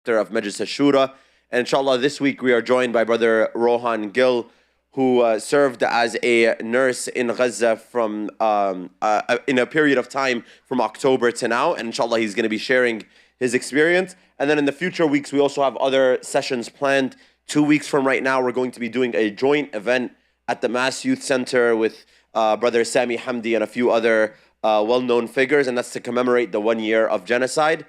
director of Majlis al-Shura. And inshallah, this week we are joined by Brother Rohaan Gill, who served as a nurse in Gaza from in a period of time from October to now. And inshallah, he's going to be sharing his experience. And then in the future weeks, we also have other sessions planned. 2 weeks from right now, we're going to be doing a joint event at the Mass Youth Center with Brother Sami Hamdi and a few other well-known figures, and that's to commemorate the 1 year of genocide.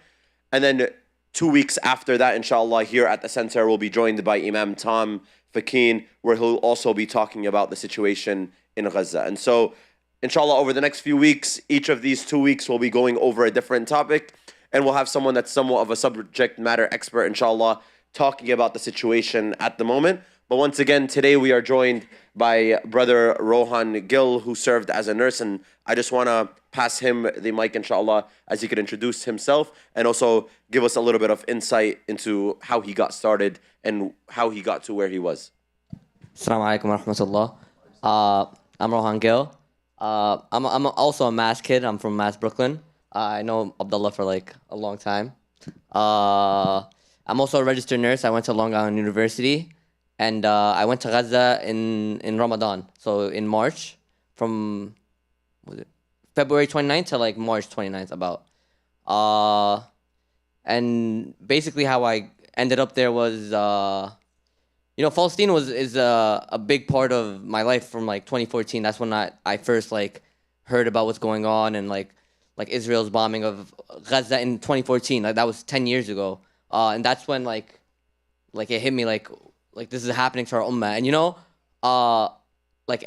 And then 2 weeks after that, inshallah, here at the center, we'll be joined by Imam Tom Fakeen, where he'll also be talking about the situation in Gaza. And so, inshallah, over the next few weeks, each of these 2 weeks, we'll be going over a different topic, and we'll have someone that's somewhat of a subject matter expert, inshallah, talking about the situation at the moment. But once again, today we are joined by Brother Rohaan Gill, who served as a nurse, and I just want to pass him the mic, inshallah, as he could introduce himself and also give us a little bit of insight into how he got started and how he got to where he was. Assalamu alaikum wa rahmatullah. I'm Rohaan Gill. I'm also a Mass kid. I'm from Mass, Brooklyn. I know Abdullah for like a long time. I'm also a registered nurse. I went to Long Island University. And I went to Gaza in Ramadan, so in March, from February 29th to like March 29th about. And basically how I ended up there was, Palestine is a big part of my life from like 2014. That's when I first like heard about what's going on and like Israel's bombing of Gaza in 2014. Like that was 10 years ago. And that's when like it hit me like this is happening to our ummah.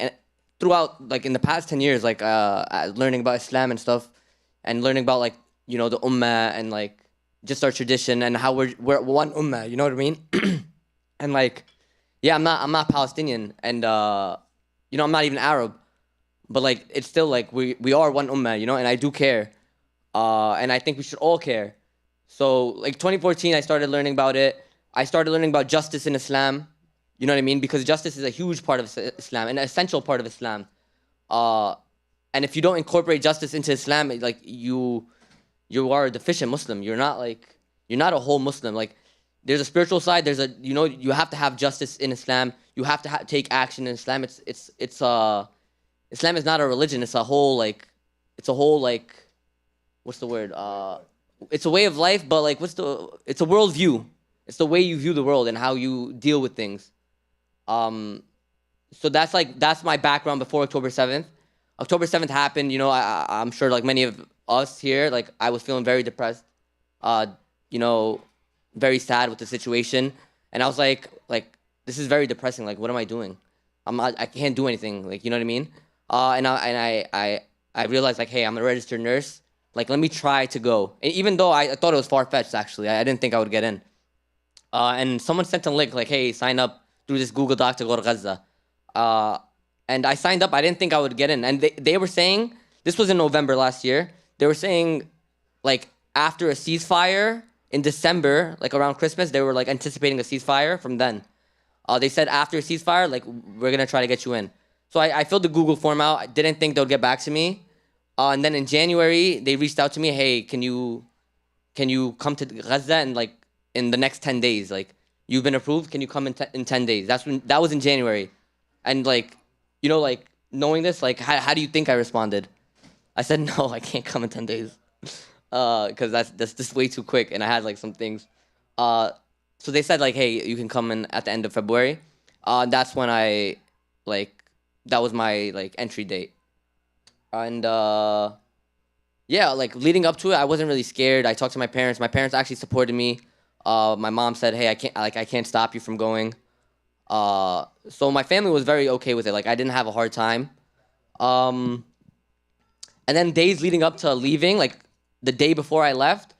And throughout like in the past 10 years, learning about Islam and stuff, and learning about the ummah and like just our tradition and how we're one ummah, you know what I mean? And I'm not Palestinian, and I'm not even Arab, but it's still we are one ummah, and I do care, and I think we should all care. So 2014, I started learning about it. I started learning about justice in Islam, you know what I mean? Because justice is a huge part of Islam, an essential part of Islam. And if you don't incorporate justice into Islam, you are a deficient Muslim. You're not a whole Muslim. There's a spiritual side. You have to have justice in Islam. You have to take action in Islam. Islam is not a religion. It's a whole what's the word? It's a way of life, but it's a worldview. It's the way you view the world and how you deal with things. So that's my background before October 7th. October 7th happened, I'm sure many of us here, I was feeling very depressed, very sad with the situation. And I was like, this is very depressing. What am I doing? I can't do anything. You know what I mean? And I realized hey, I'm a registered nurse. Let me try to go. And even though I thought it was far-fetched, actually, I didn't think I would get in. And someone sent a link hey, sign up through this Google Doc to go to Gaza. And I signed up. I didn't think I would get in. And they were saying, this was in November last year, they were saying after a ceasefire in December, around Christmas, they were anticipating a ceasefire from then. They said after a ceasefire, we're going to try to get you in. So I filled the Google form out. I didn't think they would get back to me. And then in January, they reached out to me, hey, can you come to Gaza and in the next 10 days, you've been approved, can you come in 10 days? That was in January. And knowing this, how do you think I responded? I said, no, I can't come in 10 days. Because that's just way too quick. And I had some things. So they said hey, you can come in at the end of February. That's when that was my entry date. And leading up to it, I wasn't really scared. I talked to my parents. My parents actually supported me. My mom said, hey, I can't stop you from going. So my family was very okay with it. I didn't have a hard time. And then days leading up to leaving, the day before I left,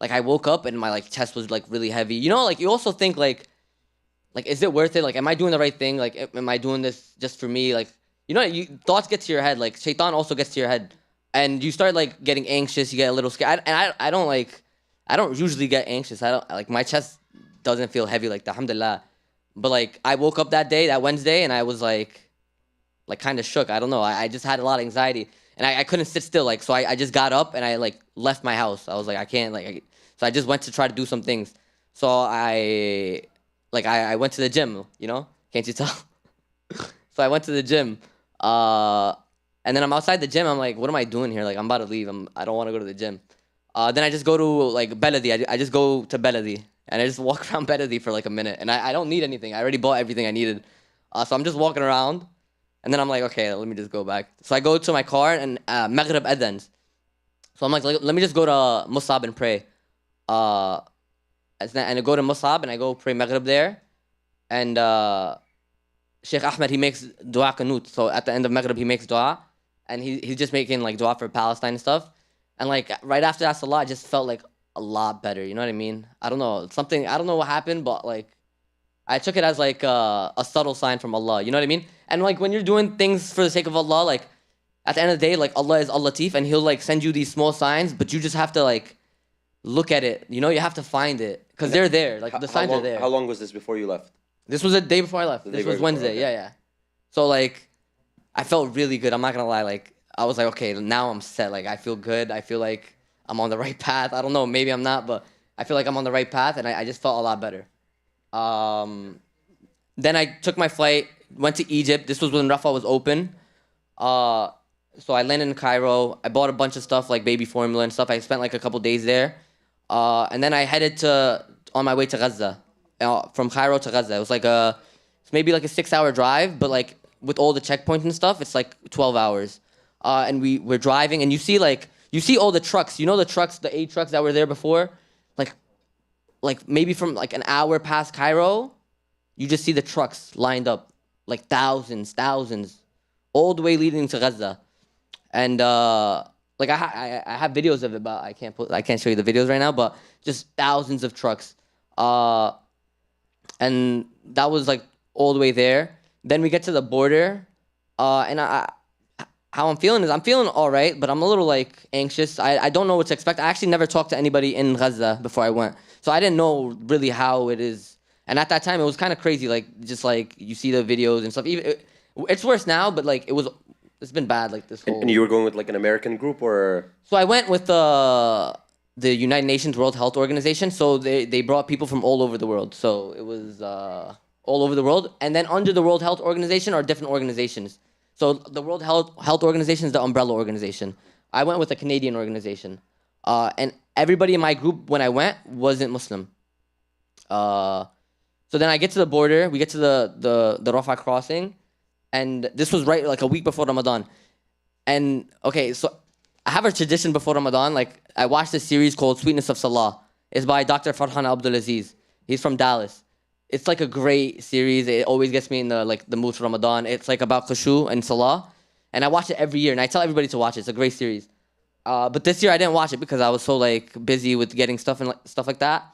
I woke up and my chest was really heavy. You also think is it worth it? Am I doing the right thing? Am I doing this just for me? Thoughts get to your head. Shaitan also gets to your head, and you start getting anxious. You get a little scared. And I don't usually get anxious. I don't my chest doesn't feel heavy like that, alhamdulillah. But I woke up that day, that Wednesday, and I was kind of shook. I don't know. I just had a lot of anxiety, and I couldn't sit still. So I just got up and I left my house. I was I can't so I just went to try to do some things. So I went to the gym, you know? Can't you tell? So I went to the gym. And then I'm outside the gym. I'm like, what am I doing here? Like, I'm about to leave. I don't want to go to the gym. Then I just go to like Beledi. I just go to Beledi and I just walk around Beledi for like a minute. And I don't need anything. I already bought everything I needed. So I'm just walking around. And then I'm like, okay, let me just go back. So I go to my car and Maghrib adhans. So I'm like, let me just go to Musab and pray. Uh, and I go to Musab and I go pray Maghrib there. And Sheikh Ahmed, he makes dua qanut. So at the end of Maghrib, he makes dua. And he's just making like dua for Palestine and stuff. And like right after that salah, I just felt like a lot better. You know what I mean? I don't know. I don't know what happened, but like I took it as like a subtle sign from Allah. You know what I mean? And like when you're doing things for the sake of Allah, like at the end of the day, like Allah is Al-Latif and He'll like send you these small signs, but you just have to like look at it. You know, you have to find it because they're there. Like the signs are there. How long was this before you left? This was the day before I left. The This day was before, Wednesday. okay. Yeah. So like, I felt really good. I'm not gonna lie. Like I was like, okay, now I'm set. Like I feel good. I feel like I'm on the right path. I don't know. Maybe I'm not, but I feel like I'm on the right path, and I just felt a lot better. Then I took my flight, went to Egypt. This was when Rafah was open. So I landed in Cairo. I bought a bunch of stuff like baby formula and stuff. I spent like a couple days there. And then I headed on my way to Gaza, from Cairo to Gaza. It was like it's maybe like a 6-hour drive, but like with all the checkpoints and stuff, it's like 12 hours. And we're driving and you see all the trucks. You know the trucks, the 8 trucks that were there before? Like maybe from like an hour past Cairo, you just see the trucks lined up, like thousands, all the way leading to Gaza. And like I have videos of it, but I can't show you the videos right now. But just thousands of trucks, and that was like all the way there. Then we get to the border, and how I'm feeling is I'm feeling all right, but I'm a little like anxious. I don't know what to expect. I actually never talked to anybody in Gaza before I went, so I didn't know really how it is. And at that time, it was kind of crazy. Like just like you see the videos and stuff. It's worse now, but like it's been bad like this whole. And you were going with like an American group or? So I went with the United Nations World Health Organization. So they brought people from all over the world. So it was all over the world. And then under the World Health Organization are different organizations. So the World Health Organization is the umbrella organization. I went with a Canadian organization. And everybody in my group when I went wasn't Muslim. So then I get to the border. We get to the Rafah crossing. And this was right like a week before Ramadan. And okay, so I have a tradition before Ramadan. Like I watched this series called Sweetness of Salah. It's by Dr. Farhan Abdulaziz. He's from Dallas. It's like a great series. It always gets me in the mood for Ramadan. It's like about khushu and Salah. And I watch it every year. And I tell everybody to watch it. It's a great series. But this year I didn't watch it because I was so like busy with getting stuff and stuff like that.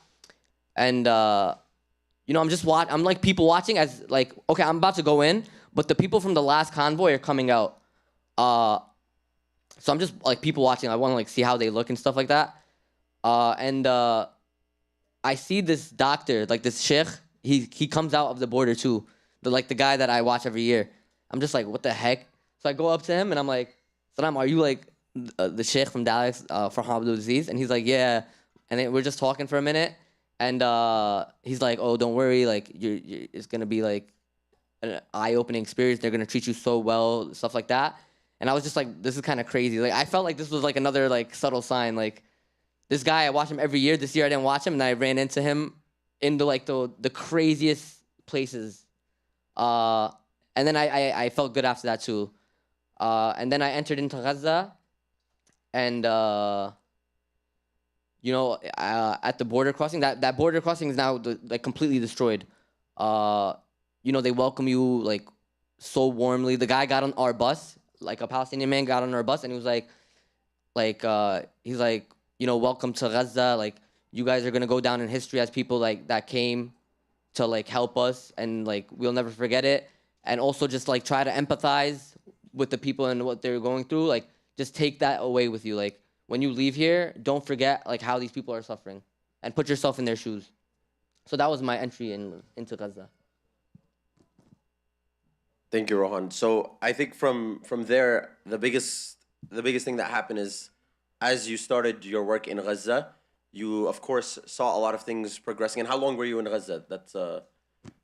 And you know, I'm like people watching as like, okay, I'm about to go in, but the people from the last convoy are coming out. So I'm just like people watching. I want to like see how they look and stuff like that. And I see this doctor, like this sheikh. He comes out of the border too. The guy that I watch every year. I'm just like, what the heck? So I go up to him and I'm like, Salam, are you like the sheikh from Dallas, Farhan Abdulaziz? And he's like, yeah. And then we're just talking for a minute. And he's like, oh, don't worry. Like it's gonna be like an eye-opening experience. They're gonna treat you so well, stuff like that. And I was just like, this is kind of crazy. Like I felt like this was like another like subtle sign. Like this guy, I watch him every year. This year I didn't watch him, and I ran into him in the craziest places. And then I felt good after that too. And then I entered into Gaza, and you know, at the border crossing, that border crossing is now like completely destroyed. You know, they welcome you like so warmly. The guy got on our bus, like a Palestinian man got on our bus, and he was like, he's like, you know, welcome to Gaza. Like, you guys are gonna go down in history as people like that came to like help us, and like we'll never forget it. And also just like try to empathize with the people and what they're going through. Like, just take that away with you. Like, when you leave here, don't forget like how these people are suffering, and put yourself in their shoes. So that was my entry into Gaza. Thank you, Rohaan. So I think from there, the biggest thing that happened is, as you started your work in Gaza, You, of course, saw a lot of things progressing. And how long were you in Gaza? That's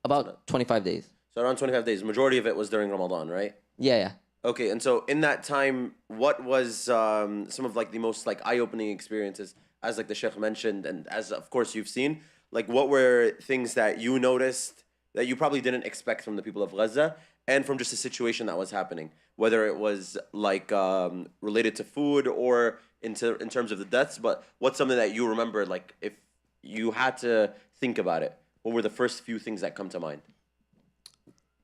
About 25 days. so around 25 days. Majority of it was during Ramadan, right? Yeah, yeah. Okay, and so in that time, what was some of like the most like eye-opening experiences, as like the Sheikh mentioned, and as of course you've seen, like what were things that you noticed that you probably didn't expect from the people of Gaza, and from just a situation that was happening, whether it was like related to food or in terms of the deaths, but what's something that you remember, like if you had to think about it, what were the first few things that come to mind?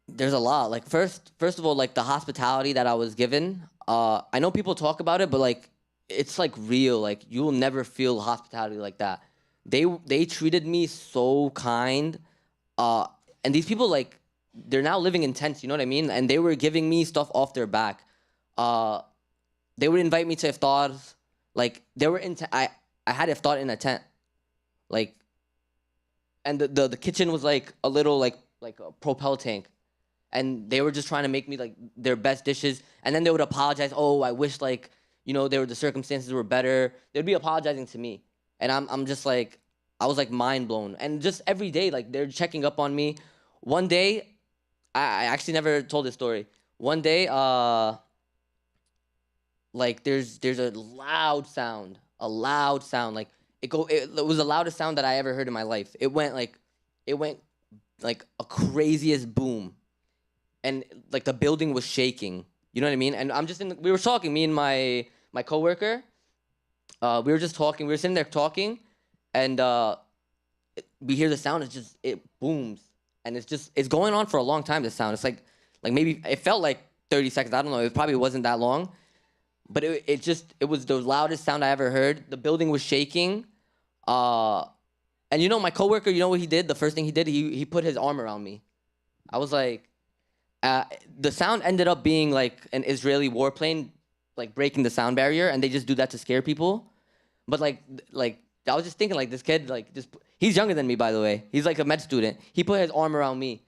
There's a lot. Like first of all, like the hospitality that I was given. I know people talk about it, but like it's like real. Like you will never feel hospitality like that. They treated me so kind. And these people like they're now living in tents. You know what I mean? And they were giving me stuff off their back. Uh, they would invite me to iftars. Like they were in. I had iftar in a tent. Like, and the kitchen was like a little like a propel tank, and they were just trying to make me like their best dishes, and then they would apologize. Oh, I wish like the circumstances were better. They'd be apologizing to me, and I'm just like I was like mind blown, and just every day like they're checking up on me. One day, I actually never told this story. One day, like there's a loud sound like it was the loudest sound that I ever heard in my life. It went like a craziest boom, and like the building was shaking. You know what I mean? And we were talking, me and my coworker. We were just talking. We were sitting there talking, and we hear the sound. It booms, and it's going on for a long time. The sound. It's like maybe it felt like 30 seconds. I don't know. It probably wasn't that long, but it was the loudest sound I ever heard. The building was shaking. And my coworker. You know what he did? The first thing he did, he put his arm around me. I was like. The sound ended up being like an Israeli warplane, like breaking the sound barrier, and they just do that to scare people. But like I was just thinking, like this kid, like he's younger than me, by the way. He's like a med student. He put his arm around me,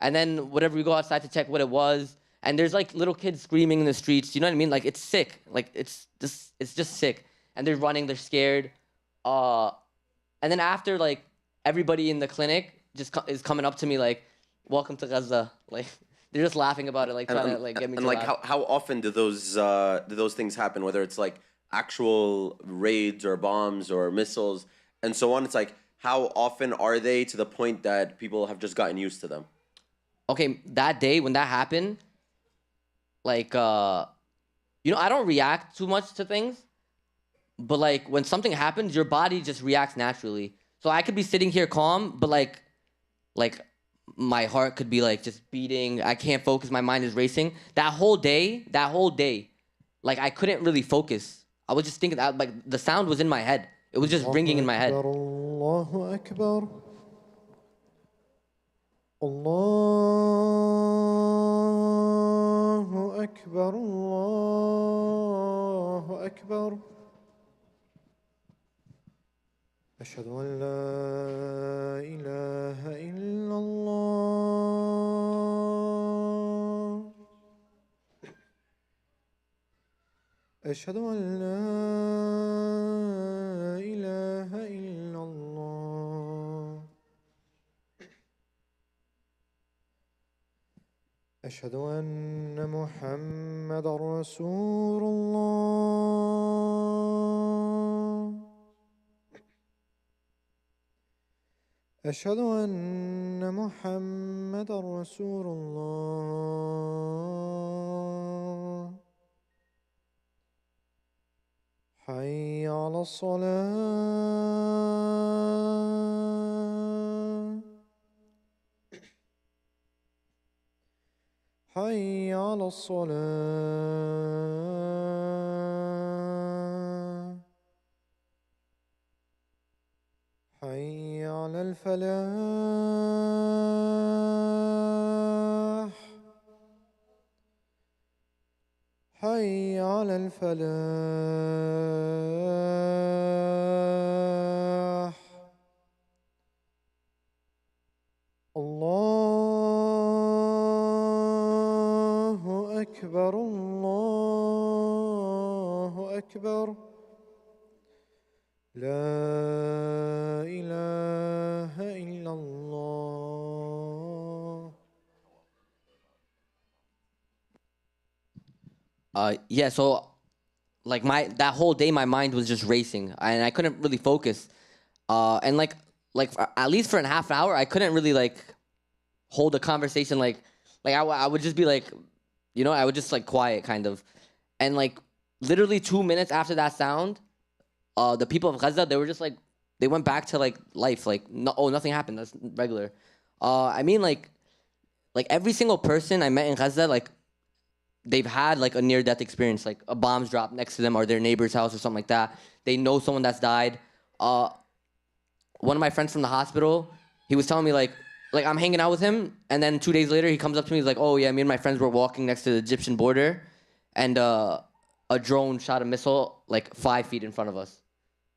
and then whatever we go outside to check what it was, and there's like little kids screaming in the streets. You know what I mean? Like it's sick. Like it's just sick, and they're running. They're scared. And then after like everybody in the clinic is coming up to me like, "Welcome to Gaza," like. They're just laughing about it, like trying to like get me to and like laugh. how often do those things happen? Whether it's like actual raids or bombs or missiles and so on. It's like how often are they to the point that people have just gotten used to them? Okay, that day when that happened, like I don't react too much to things, but like when something happens, your body just reacts naturally. So I could be sitting here calm, but like my heart could be like just beating. I can't focus. My mind is racing. That whole day, like I couldn't really focus. I was just thinking that like the sound was in my head. It was just ringing in my head. Allahu Akbar. Allahu Akbar. Allahu Akbar. أشهد أن لا إله إلا الله. أشهد أن لا إله إلا الله. أشهد أن محمدا رسول الله. أشهد أن محمدا رسول الله. حي على الصلاة. حي على الصلاة. حي على الفلاح. حي على الفلاح. الله أكبر. الله أكبر. لا Yeah, so like that whole day my mind was just racing and I couldn't really focus. And at least for a half an hour I couldn't really like hold a conversation I would just be like, I would just like quiet kind of. And like literally 2 minutes after that sound, the people of Gaza, they were just like, they went back to like life, like no, oh, nothing happened, that's regular. I mean like every single person I met in Gaza, like they've had like a near death experience, like a bomb's dropped next to them or their neighbor's house or something like that. They know someone that's died. One of my friends from the hospital, he was telling me like I'm hanging out with him, and then 2 days later he comes up to me, he's like, oh yeah, me and my friends were walking next to the Egyptian border, and a drone shot a missile like 5 feet in front of us.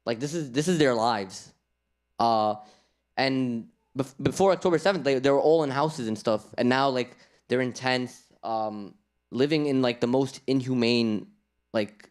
Like this is their lives. And before October 7th, they were all in houses and stuff, and now like they're in tents, living in like the most inhumane like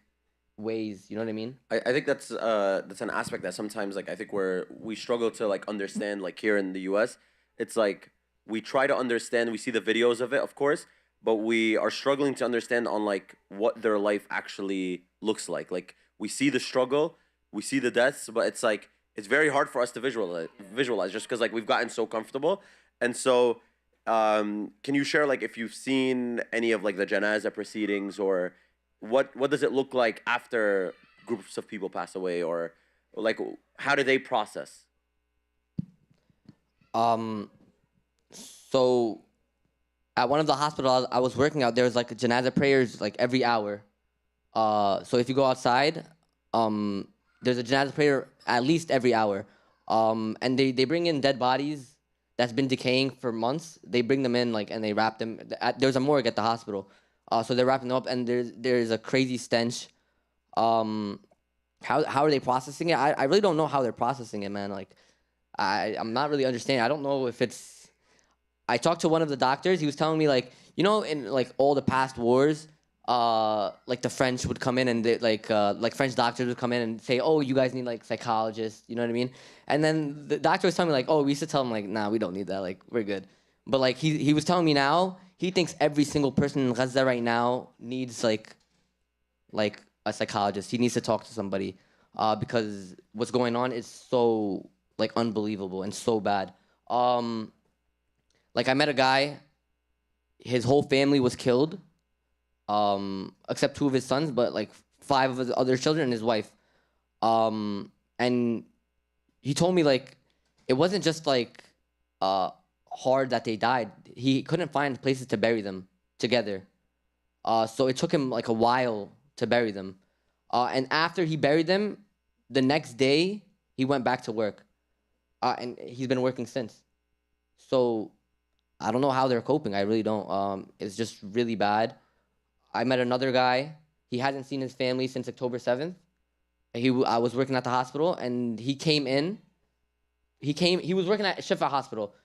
ways. You know what I mean? I think that's an aspect that sometimes like I think we struggle to like understand like here in the US. It's like we try to understand, we see the videos of it, of course, but we are struggling to understand on like what their life actually looks like. Like we see the struggle, we see the deaths, but it's like it's very hard for us to visualize just because like we've gotten so comfortable. And so can you share like if you've seen any of like the janazah proceedings, or what does it look like after groups of people pass away, or like how do they process? So at one of the hospitals I was working out, there was like janazah prayers like every hour. So if you go outside, there's a janazah prayer at least every hour. And they bring in dead bodies that's been decaying for months. They bring them in like and they wrap them. There's a morgue at the hospital, so they're wrapping them up, and there's a crazy stench. How are they processing it? I really don't know how they're processing it, man. Like I'm not really understanding. I don't know if it's. I talked to one of the doctors. He was telling me like, in like all the past wars, like the French would come in and they, like French doctors would come in and say, oh, you guys need like psychologists, you know what I mean? And then the doctor was telling me like, oh, we used to tell him like, nah, we don't need that, like we're good. But like he was telling me now, he thinks every single person in Gaza right now needs like a psychologist. He needs to talk to somebody, because what's going on is so like unbelievable and so bad. Like I met a guy, his whole family was killed, except 2 of his sons, but like 5 of his other children and his wife. And he told me like it wasn't just like hard that they died. He couldn't find places to bury them together. So it took him like a while to bury them. And after he buried them, the next day he went back to work. And he's been working since. So I don't know how they're coping. I really don't. It's just really bad. I met another guy. He hasn't seen his family since October 7th. I was working at the hospital, and he came in. He was working at Shifa Hospital.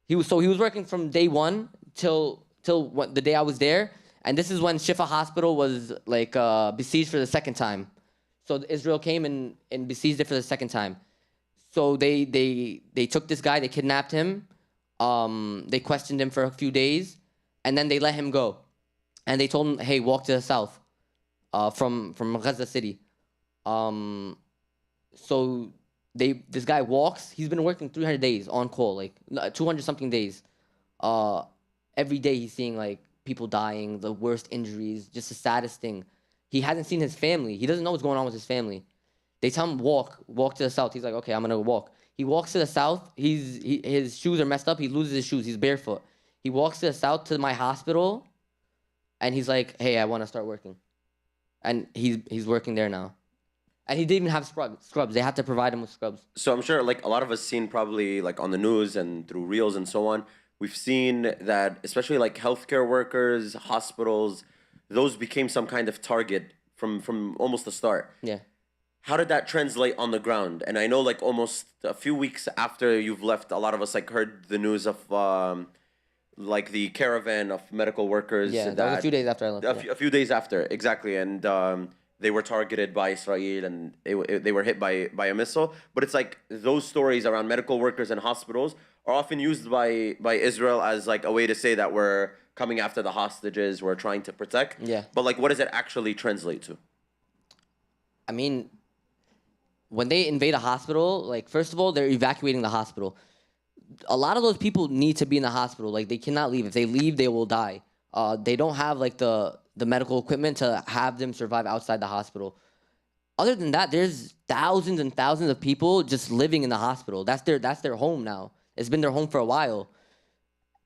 He was working from day 1 till the day I was there. And this is when Shifa Hospital was like besieged for the second time. So Israel came and besieged it for the second time. So they took this guy. They kidnapped him. They questioned him for a few days, and then they let him go. And they told him, hey, walk to the south, from Gaza City. So this guy walks. He's been working 300 days on call, like 200 something days. Every day he's seeing like people dying, the worst injuries, just the saddest thing. He hasn't seen his family. He doesn't know what's going on with his family. They tell him walk to the south. He's like, okay, I'm gonna walk. He walks to the south. His shoes are messed up. He loses his shoes. He's barefoot. He walks to the south to my hospital, and he's like, hey, I want to start working. And he's working there now. And he didn't even have scrubs. They had to provide him with scrubs. So I'm sure like a lot of us seen probably like on the news and through reels and so on, we've seen that especially like healthcare workers, hospitals, those became some kind of target from almost the start. Yeah. How did that translate on the ground? And I know like almost a few weeks after you've left, a lot of us like heard the news of like the caravan of medical workers. Yeah, that was a few days after I left. A few days after, exactly. And they were targeted by Israel, and they were hit by a missile. But it's like those stories around medical workers and hospitals are often used by Israel as like a way to say that we're coming after the hostages, we're trying to protect. Yeah. But like, what does it actually translate to? I mean, when they invade a hospital, like first of all, they're evacuating the hospital. A lot of those people need to be in the hospital. Like they cannot leave. If they leave, they will die. They don't have like the medical equipment to have them survive outside the hospital. Other than that, there's thousands and thousands of people just living in the hospital. That's their home now. It's been their home for a while.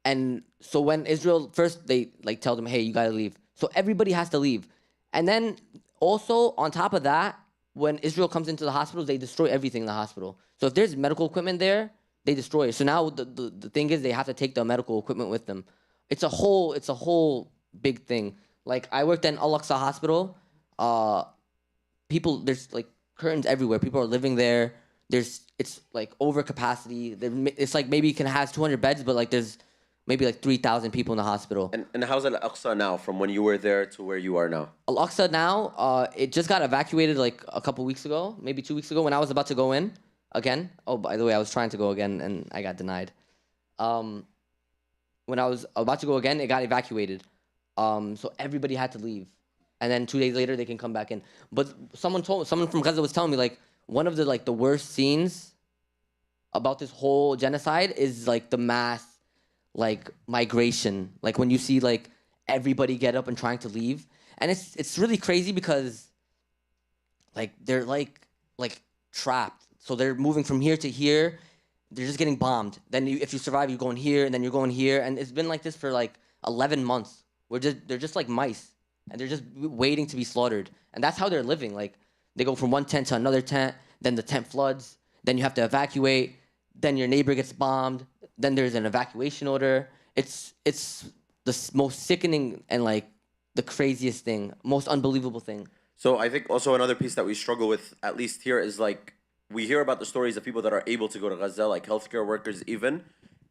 And so when Israel first, they like tell them, hey, you gotta leave. So everybody has to leave. And then also on top of that, when Israel comes into the hospitals, they destroy everything in the hospital. So if there's medical equipment there, they destroy it. So now the thing is they have to take the medical equipment with them. It's a whole big thing. Like I worked in Al-Aqsa Hospital. People, there's like curtains everywhere. People are living there. It's like over capacity. It's like maybe it can have 200 beds, but like there's maybe like 3,000 people in the hospital. And how's Al-Aqsa now from when you were there to where you are now? Al-Aqsa now, it just got evacuated like a couple weeks ago, maybe 2 weeks ago when I was about to go in again. Oh, by the way, I was trying to go again and I got denied. When I was about to go again, it got evacuated. So everybody had to leave. And then 2 days later, they can come back in. But someone from Gaza was telling me like one of the worst scenes about this whole genocide is like the mass like migration, like when you see like everybody get up and trying to leave, and it's really crazy because like they're like trapped, so they're moving from here to here, they're just getting bombed, then if you survive you go in here and then you're going here, and it's been like this for like 11 months. They're just like mice and they're just waiting to be slaughtered, and that's how they're living. Like they go from one tent to another tent, then the tent floods, then you have to evacuate, then your neighbor gets bombed, then there's an evacuation order. It's the most sickening and like the craziest thing, most unbelievable thing. So I think also another piece that we struggle with, at least here, is like we hear about the stories of people that are able to go to Gaza, like healthcare workers even,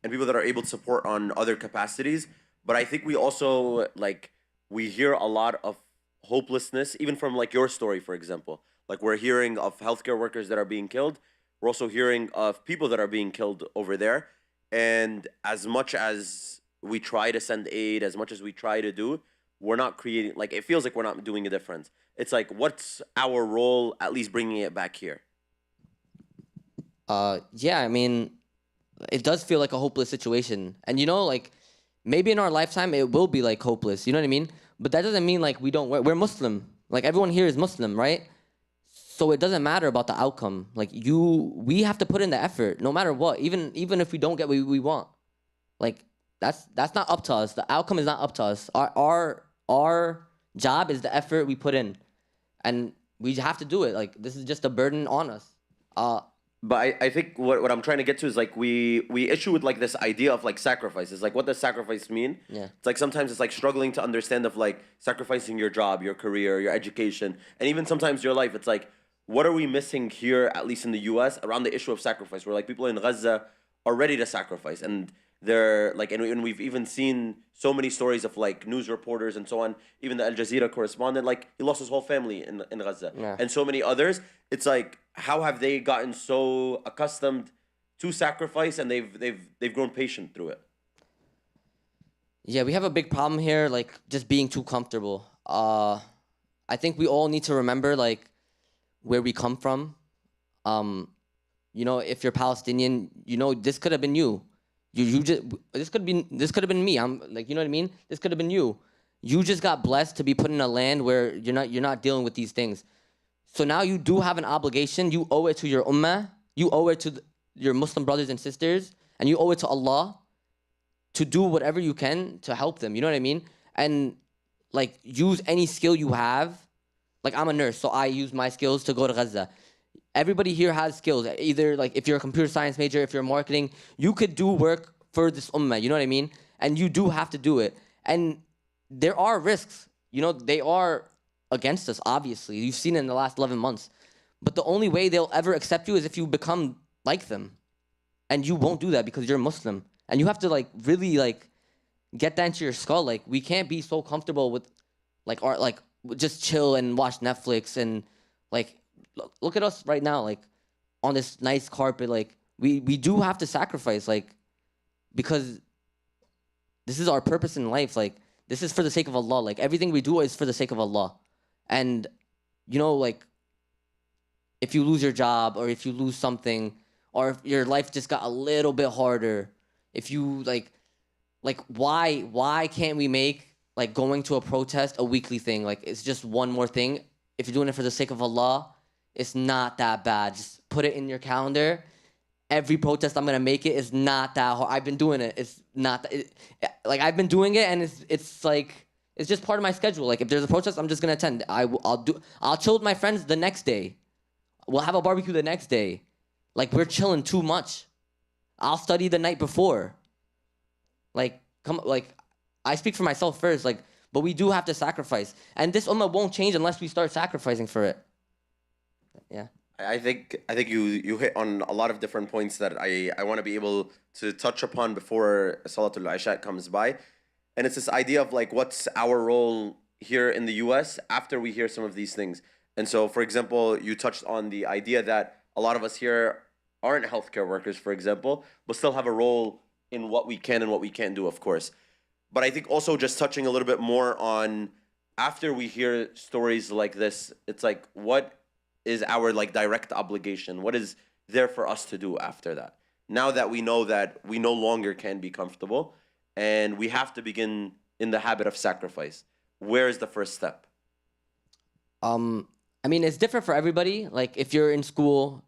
and people that are able to support on other capacities. But I think we also like we hear a lot of hopelessness, even from like your story, for example. Like we're hearing of healthcare workers that are being killed. We're also hearing of people that are being killed over there. And as much as we try to send aid, as much as we try to do, we're not creating, like, it feels like we're not doing a difference. It's like, what's our role, at least bringing it back here? Yeah, I mean, it does feel like a hopeless situation. And, you know, like, maybe in our lifetime it will be, like, hopeless. You know what I mean? But that doesn't mean, like, we're Muslim. Like, everyone here is Muslim, right? So it doesn't matter about the outcome. Like we have to put in the effort, no matter what. Even if we don't get what we want, like that's not up to us. The outcome is not up to us. Our job is the effort we put in, and we have to do it. Like this is just a burden on us. But I think what I'm trying to get to is like we issue with like this idea of like sacrifices. Like what does sacrifice mean? Yeah. It's like sometimes it's like struggling to understand of like sacrificing your job, your career, your education, and even sometimes your life. It's like, what are we missing here, at least in the US, around the issue of sacrifice? Where like people in Gaza are ready to sacrifice, and they're like, and we've even seen so many stories of like news reporters and so on. Even the Al Jazeera correspondent, like he lost his whole family in Gaza, Yeah. and so many others. It's like, how have they gotten so accustomed to sacrifice, and they've grown patient through it? Yeah, we have a big problem here, like just being too comfortable. I think we all need to remember like where we come from. You know, if you're Palestinian, you know this could have been you. This could have been me. I'm like, you know what I mean? This could have been you. You just got blessed to be put in a land where you're not dealing with these things. So now you do have an obligation. You owe it to your ummah. You owe it to your Muslim brothers and sisters, and you owe it to Allah to do whatever you can to help them. You know what I mean? And like use any skill you have. Like I'm a nurse, so I use my skills to go to Gaza. Everybody here has skills. Either like if you're a computer science major, if you're marketing, you could do work for this ummah. You know what I mean? And you do have to do it. And there are risks. You know, they are against us, obviously. You've seen it in the last 11 months. But the only way they'll ever accept you is if you become like them. And you won't do that because you're Muslim. And you have to like really like get that into your skull. Like we can't be so comfortable with like art, like just chill and watch Netflix and like look at us right now, like on this nice carpet. Like we do have to sacrifice, like because this is our purpose in life. Like, this is for the sake of Allah. Like, everything we do is for the sake of Allah. And, you know, like, if you lose your job or if you lose something or if your life just got a little bit harder, if you, like why can't we make, like, going to a protest a weekly thing? Like, it's just one more thing. If you're doing it for the sake of Allah, it's not that bad. Just put it in your calendar. Every protest I'm gonna make it is not that hard. I've been doing it. It's not like I've been doing it, and it's like it's just part of my schedule. Like, if there's a protest, I'm just gonna attend. I'll chill with my friends the next day. We'll have a barbecue the next day. Like, we're chilling too much. I'll study the night before. Like, I speak for myself first. Like, but we do have to sacrifice, and this ummah won't change unless we start sacrificing for it. Yeah. I think you hit on a lot of different points that I want to be able to touch upon before Salatul Isha comes by. And it's this idea of, like, what's our role here in the US after we hear some of these things. And so, for example, you touched on the idea that a lot of us here aren't healthcare workers, for example, but still have a role in what we can and what we can't do, of course. But I think also just touching a little bit more on, after we hear stories like this, it's like, what is our, like, direct obligation? What is there for us to do after that? Now that we know that we no longer can be comfortable and we have to begin in the habit of sacrifice, where is the first step? I mean, it's different for everybody. Like, if you're in school,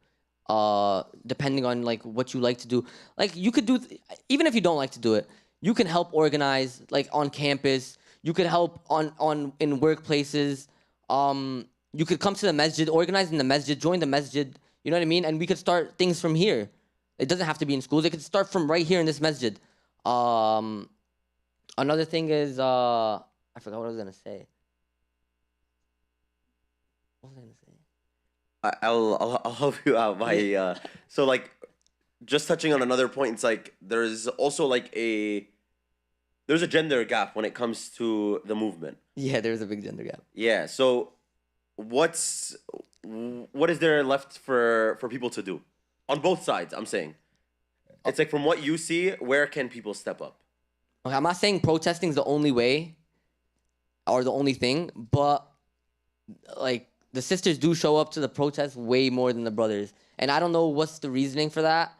depending on, like, what you like to do, like, you could do, even if you don't like to do it, you can help organize, like, on campus. You could help in workplaces. You could come to the masjid, organize in the masjid, join the masjid. You know what I mean? And we could start things from here. It doesn't have to be in schools. It could start from right here in this masjid. Another thing is, I forgot what I was gonna say. What was I gonna say? I'll help you out by so, like, just touching on another point. It's like there's also, like, there's a gender gap when it comes to the movement. Yeah, there's a big gender gap. Yeah. So what is there left for people to do on both sides? I'm saying it's like, from what you see, where can people step up? Okay, I'm not saying protesting is the only way or the only thing, but, like, the sisters do show up to the protests way more than the brothers. And I don't know what's the reasoning for that.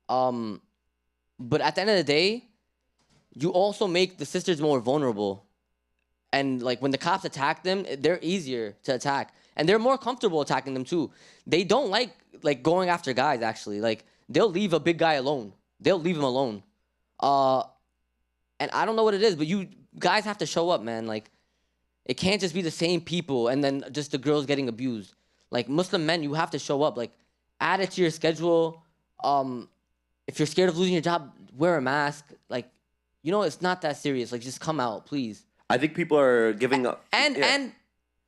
But at the end of the day, you also make the sisters more vulnerable. And, like, when the cops attack them, they're easier to attack. And they're more comfortable attacking them too. They don't like going after guys, actually. Like, they'll leave a big guy alone. They'll leave him alone. And I don't know what it is, but you guys have to show up, man. Like, it can't just be the same people and then just the girls getting abused. Like, Muslim men, you have to show up. Like, add it to your schedule. If you're scared of losing your job, wear a mask. Like, you know, it's not that serious. Like, just come out, please. I think people are giving up. And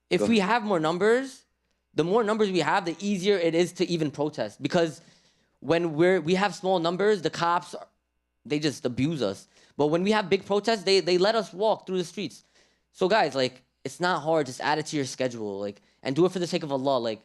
if we have more numbers, the more numbers we have, the easier it is to even protest. Because when we have small numbers, the cops, they just abuse us. But when we have big protests, they let us walk through the streets. So, guys, like, it's not hard. Just add it to your schedule, like, and do it for the sake of Allah. Like,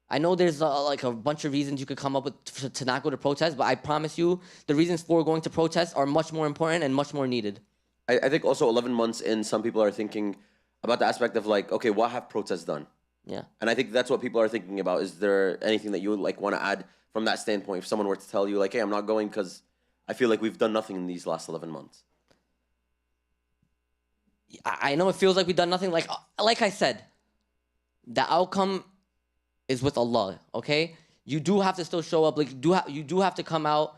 I know there's like a bunch of reasons you could come up with to not go to protest, but I promise you, the reasons for going to protest are much more important and much more needed. I think also 11 months in, some people are thinking about the aspect of, like, okay, what have protests done? Yeah. And I think that's what people are thinking about. Is there anything that you would, like, want to add from that standpoint? If someone were to tell you, like, hey, I'm not going because I feel like we've done nothing in these last 11 months. I know it feels like we've done nothing. Like I said, the outcome is with Allah, okay? You do have to still show up. Like, you do have to come out.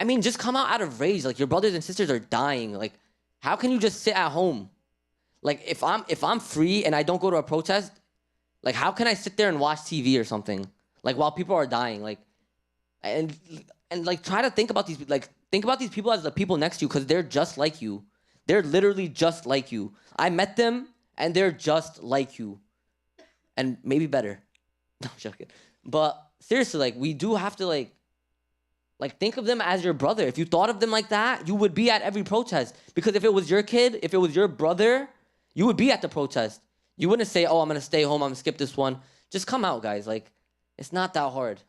I mean, just come out of rage. Like, your brothers and sisters are dying. Like, how can you just sit at home? Like, if I'm free and I don't go to a protest, like, how can I sit there and watch TV or something? Like, while people are dying, like, and like, try to think about these people as the people next to you, because they're just like you. They're literally just like you. I met them and they're just like you, and maybe better. No, I'm joking. But seriously, like, we do have to like think of them as your brother. If you thought of them like that, you would be at every protest. Because if it was your kid, if it was your brother, you would be at the protest. You wouldn't say, oh, I'm going to stay home, I'm going to skip this one. Just come out, guys. Like, it's not that hard.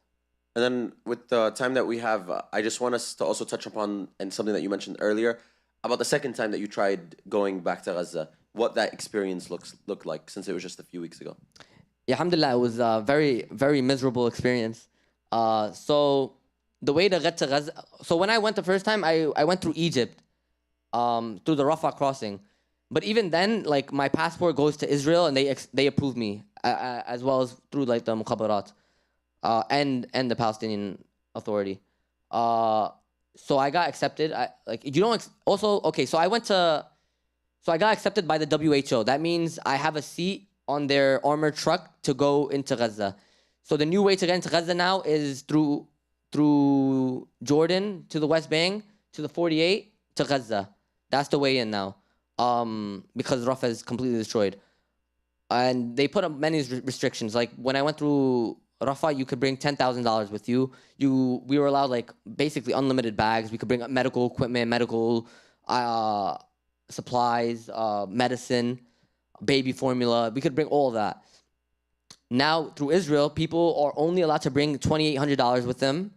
And then with the time that we have, I just want us to also touch upon, and something that you mentioned earlier, about the second time that you tried going back to Gaza, what that experience looked like, since it was just a few weeks ago. Yeah, alhamdulillah, it was a very, very miserable experience. So the way to get to Gaza, so when I went the first time, I went through Egypt, through the Rafah crossing. But even then, like my passport goes to Israel and they approve me, as well as through like the mukhabarat, and the Palestinian Authority. So I got accepted. So I got accepted by the WHO. That means I have a seat on their armored truck to go into Gaza. So the new way to get into Gaza now is through Jordan to the West Bank to the 48 to Gaza. That's the way in now, because Rafah is completely destroyed, and they put up many restrictions. Like when I went through Rafah, you could bring $10,000 with you. We were allowed like basically unlimited bags. We could bring up medical equipment, medical supplies, medicine, baby formula. We could bring all of that. Now through Israel, people are only allowed to bring $2,800 with them.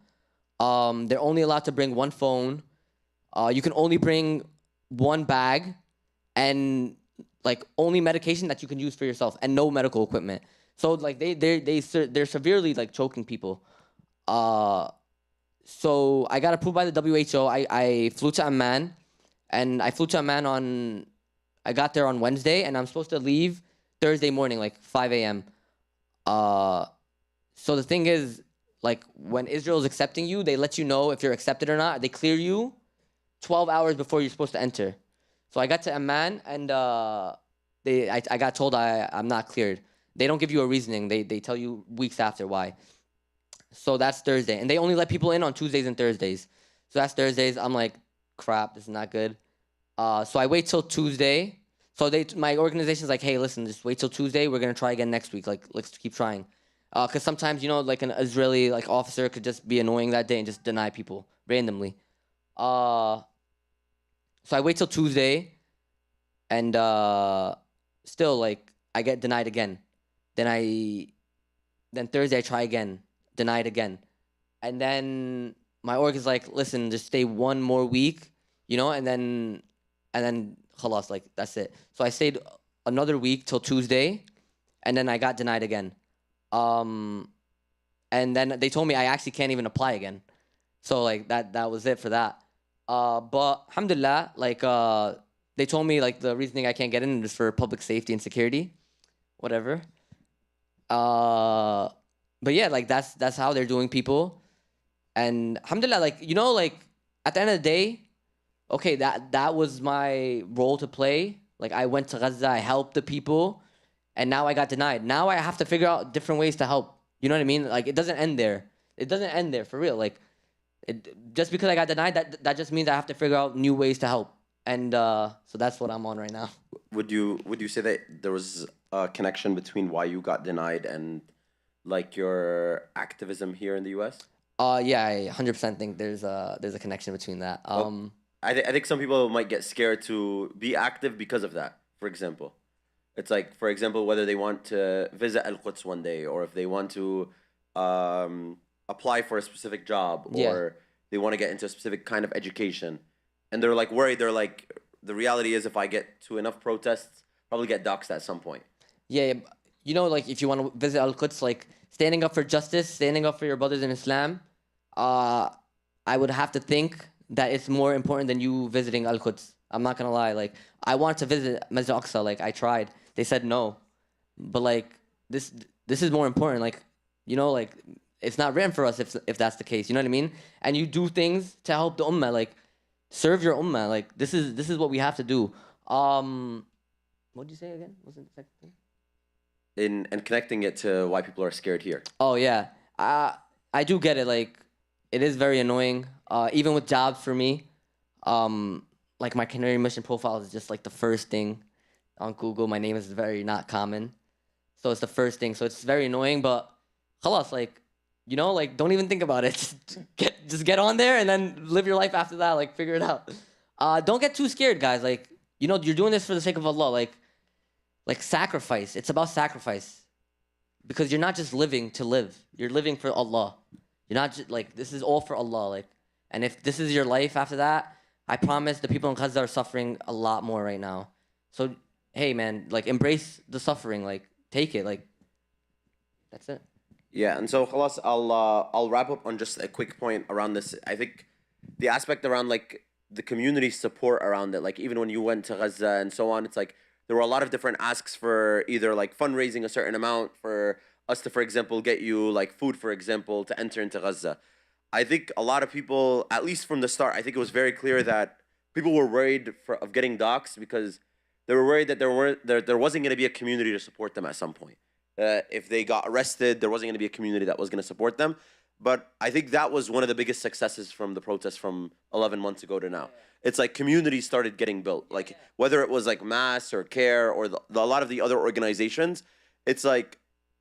They're only allowed to bring one phone. You can only bring one bag, and like only medication that you can use for yourself, and no medical equipment. So like they're severely like choking people. So I got approved by the WHO. I flew to Amman, and I got there on Wednesday, and I'm supposed to leave Thursday morning, like 5 a.m. So the thing is, like when Israel is accepting you, they let you know if you're accepted or not. They clear you 12 hours before you're supposed to enter. So I got to Amman, and I got told I'm not cleared. They don't give you a reasoning. They tell you weeks after why. So that's Thursday. And they only let people in on Tuesdays and Thursdays. So that's Thursdays. I'm like, crap, this is not good. So I wait till Tuesday. So my organization's like, hey, listen, just wait till Tuesday. We're going to try again next week. Like, let's keep trying. Because sometimes, like an Israeli like officer could just be annoying that day and just deny people randomly. So I wait till Tuesday, and still like I get denied again. Then Thursday I try again, denied again, and then my org is like, listen, just stay one more week, and then khalas, like that's it. So I stayed another week till Tuesday, and then I got denied again. And then they told me I actually can't even apply again. So like that was it for that. But alhamdulillah, like they told me like the reasoning I can't get in is for public safety and security, whatever. But yeah, like that's how they're doing people. And alhamdulillah, like like at the end of the day, okay, that was my role to play. Like I went to Gaza, I helped the people, and now I got denied. Now I have to figure out different ways to help. You know what I mean? Like it doesn't end there. It doesn't end there for real. Like just because I got denied, that just means I have to figure out new ways to help. And so that's what I'm on right now. Would you say that there was a connection between why you got denied and like your activism here in the U.S.? Yeah, I 100% think there's a connection between that. I think some people might get scared to be active because of that. For example, it's like, for example, whether they want to visit Al-Quds one day, or if they want to apply for a specific job, or they want to get into a specific kind of education, and they're like worried. They're like, the reality is, if I get to enough protests, probably get doxxed at some point. Yeah, like if you want to visit Al-Quds, like standing up for justice, standing up for your brothers in Islam, I would have to think that it's more important than you visiting Al-Quds. I'm not gonna lie. Like I wanted to visit Masjid Al-Aqsa. Like I tried. They said no. But like this is more important. Like like it's not written for us if that's the case. You know what I mean? And you do things to help the ummah. Like serve your ummah. Like this is what we have to do. What did you say again? What's the second thing? And connecting it to why people are scared here. Oh yeah, I do get it. Like it is very annoying. Even with jobs for me, like my Canary Mission profile is just like the first thing on Google. My name is very not common, so it's the first thing. So it's very annoying. But khalas, like like don't even think about it. Just get on there and then live your life after that. Like figure it out. Don't get too scared, guys. Like you're doing this for the sake of Allah. Like sacrifice. It's about sacrifice, because you're not just living to live. You're living for Allah. You're not just like, this is all for Allah. Like, and if this is your life after that, I promise the people in Gaza are suffering a lot more right now. So, hey, man, like, embrace the suffering. Like, take it. Like, that's it. Yeah, and so khalas, I'll wrap up on just a quick point around this. I think the aspect around like the community support around it, like even when you went to Gaza and so on, it's like there were a lot of different asks for either like fundraising a certain amount for us to, for example, get you like food, for example, to enter into Gaza. I think a lot of people, at least from the start, I think it was very clear that people were worried of getting doxxed because they were worried that there wasn't going to be a community to support them at some point. If they got arrested, there wasn't going to be a community that was going to support them. But I think that was one of the biggest successes from the protests from 11 months ago to now. It's like communities started getting built. Like whether it was like Mass or CARE or a lot of the other organizations, it's like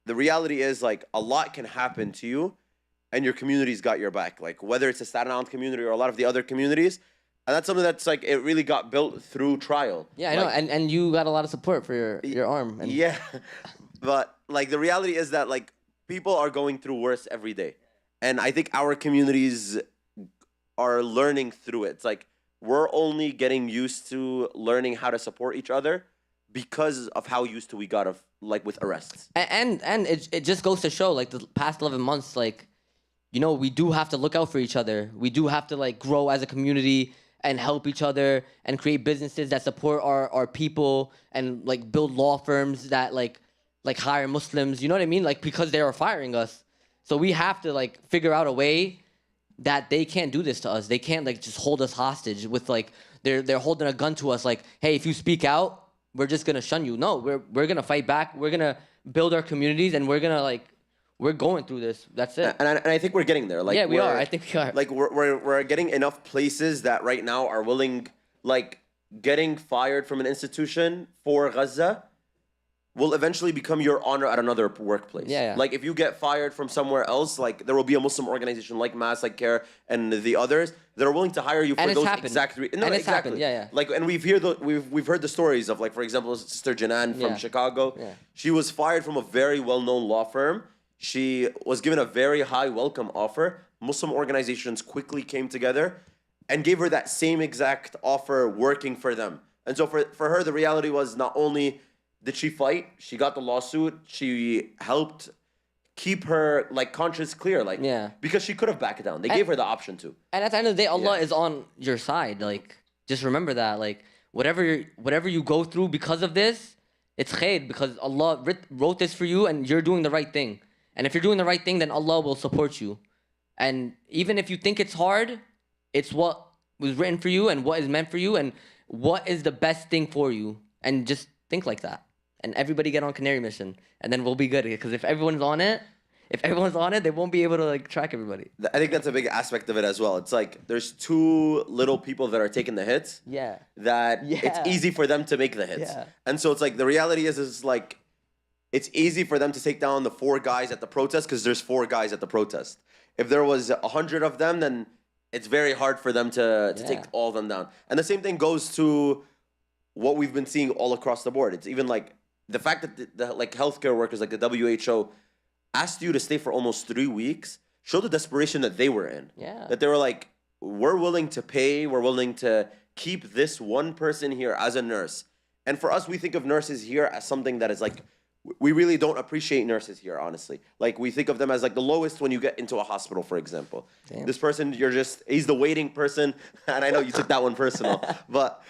the reality is like a lot can happen to you and your community's got your back. Like whether it's a Staten Island community or a lot of the other communities. And that's something that's like, it really got built through trial. Yeah, I know. And you got a lot of support for your arm. And yeah. But like the reality is that like people are going through worse every day. And I think our communities are learning through it. It's like we're only getting used to learning how to support each other because of how used to we got of like with arrests. And it just goes to show like the past 11 months, like, you know, we do have to look out for each other. We do have to like grow as a community and help each other and create businesses that support our people and like build law firms that like hire Muslims, you know what I mean? Like because they are firing us. So we have to like figure out a way that they can't do this to us. They can't like just hold us hostage with like they're holding a gun to us like, hey, if you speak out, we're just gonna shun you. No, we're gonna fight back. We're gonna build our communities and we're gonna like we're going through this. That's it. And I think we're getting there. Like yeah, we are. I think we are. Like we're getting enough places that right now are willing, like getting fired from an institution for Gaza will eventually become your honor at another workplace. Yeah. Like if you get fired from somewhere else, like there will be a Muslim organization like Mass, like CARE, and the others that are willing to hire you for those exact reasons. No, and it's exactly. happened. Yeah. Like, and we've heard the stories of like, for example, Sister Janan from Chicago. Yeah. She was fired from a very well-known law firm. She was given a very high welcome offer. Muslim organizations quickly came together and gave her that same exact offer working for them. And so for her, the reality was not only did she fight, she got the lawsuit, she helped keep her like conscience clear, like because she could have backed down. They gave her the option to. And at the end of the day, Allah is on your side. Like just remember that. Like whatever you go through because of this, it's khair because Allah wrote this for you and you're doing the right thing. And if you're doing the right thing, then Allah will support you. And even if you think it's hard, it's what was written for you and what is meant for you and what is the best thing for you. And just think like that. And everybody get on Canary Mission. And then we'll be good. Because if everyone's on it, they won't be able to like track everybody. I think that's a big aspect of it as well. It's like there's too little people that are taking the hits. Yeah. That it's easy for them to make the hits. Yeah. And so it's like the reality is like it's easy for them to take down the 4 guys at the protest because there's 4 guys at the protest. If there was 100 of them, then it's very hard for them to take all of them down. And the same thing goes to what we've been seeing all across the board. It's even like the fact that the like healthcare workers, like the WHO, asked you to stay for almost 3 weeks, showed the desperation that they were in. Yeah. That they were like, we're willing to pay, we're willing to keep this one person here as a nurse. And for us, we think of nurses here as something that is like, we really don't appreciate nurses here, honestly. Like we think of them as like the lowest when you get into a hospital, for example. Damn. This person, he's the waiting person. And I know you took that one personal, but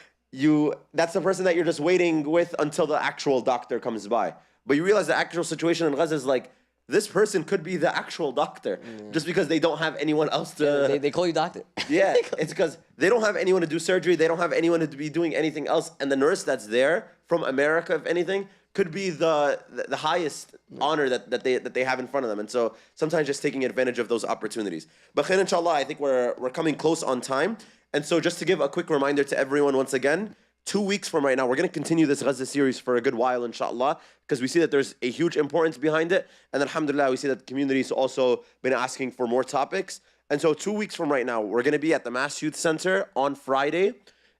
that's the person that you're just waiting with until the actual doctor comes by. But you realize the actual situation in Gaza is like, this person could be the actual doctor just because they don't have anyone else to... They call you doctor. Yeah, it's because they don't have anyone to do surgery. They don't have anyone to be doing anything else. And the nurse that's there from America, if anything, could be the highest honor that they have in front of them. And so sometimes just taking advantage of those opportunities. But khair, inshallah, I think we're coming close on time. And so just to give a quick reminder to everyone once again, 2 weeks from right now, we're going to continue this Gaza series for a good while, inshallah, because we see that there's a huge importance behind it. And alhamdulillah, we see that the community's also been asking for more topics. And so 2 weeks from right now, we're going to be at the Mass Youth Center on Friday.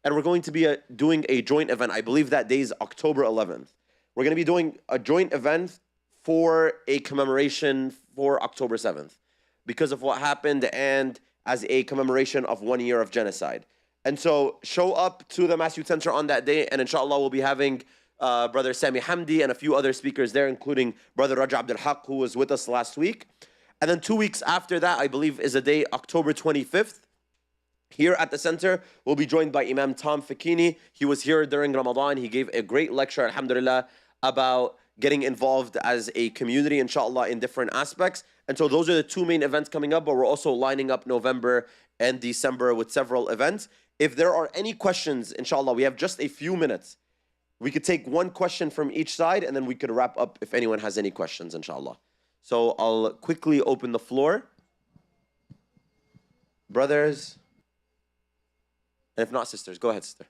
And we're going to be doing a joint event. I believe that day is October 11th. We're going to be doing a joint event for a commemoration for October 7th because of what happened and as a commemoration of 1 year of genocide. And so show up to the Mass Youth Center on that day, and inshallah we'll be having Brother Sami Hamdi and a few other speakers there, including Brother Raja Abdul Haq, who was with us last week. And then 2 weeks after that, I believe, is a day, October 25th. Here at the center, we'll be joined by Imam Tom Fakini. He was here during Ramadan. He gave a great lecture, alhamdulillah, about getting involved as a community, inshallah, in different aspects. And so those are the two main events coming up, but we're also lining up November and December with several events. If there are any questions, inshallah, we have just a few minutes. We could take one question from each side, and then we could wrap up if anyone has any questions, inshallah. So I'll quickly open the floor. Brothers, and if not sisters, go ahead, sister.